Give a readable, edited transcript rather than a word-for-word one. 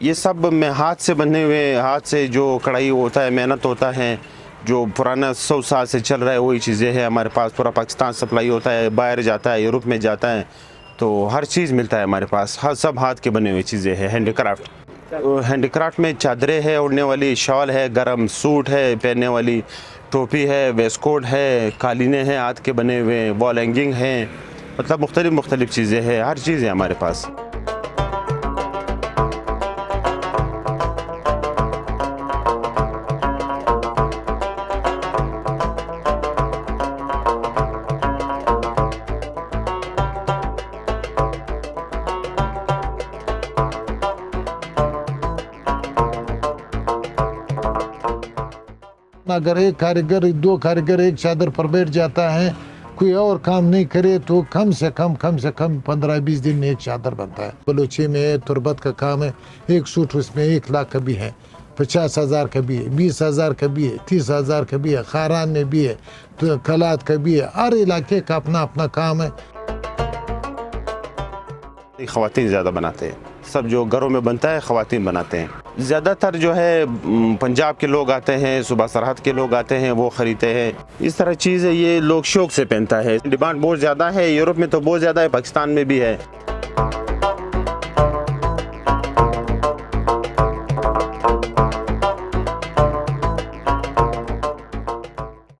ये सब में हाथ से बने हुए, हाथ से जो कढ़ाई होता है, मेहनत होता है, जो पुराना 100 साल से चल रहा है वही चीज़ें हैं हमारे पास। पूरा पाकिस्तान सप्लाई होता है, बाहर जाता है, यूरोप में जाता है, तो हर चीज़ मिलता है हमारे पास। हर सब हाथ के बने हुए चीज़ें हैं, हैंडीक्राफ्ट। हैंडीक्राफ्ट में चादरें है, ओढ़ने वाली शॉल है, गरम सूट है, पहनने वाली टोपी है, वेस्टकोट है, कालीने हैं हाथ के बने हुए, वॉल हैंगिंग हैं, मतलब मुख्तलिफ चीज़ें हैं, हर चीज़ है हमारे पास। अगर एक कारीगर, दो कारीगर एक चादर पर बैठ जाता है, कोई और काम नहीं करे, तो कम से कम 15-20 दिन में एक चादर बनता है। बलूची में तुरबत का काम है, एक सूट उसमें 1 लाख का भी है, 50,000 का भी है, 20,000 का भी है, 30,000 का भी है, खारान में भी है, तो कलात का भी है। हर इलाके का अपना अपना काम है। ख़वातीन ज़्यादा बनाते हैं, सब जो घरों में बनता है ख़वातीन बनाते हैं। ज़्यादातर जो है पंजाब के लोग आते हैं, सूबा सरहद के लोग आते हैं, वो ख़रीदते हैं। इस तरह चीज़ है, ये लोग शौक़ से पहनता है। डिमांड बहुत ज़्यादा है, यूरोप में तो बहुत ज़्यादा है, पाकिस्तान में भी है।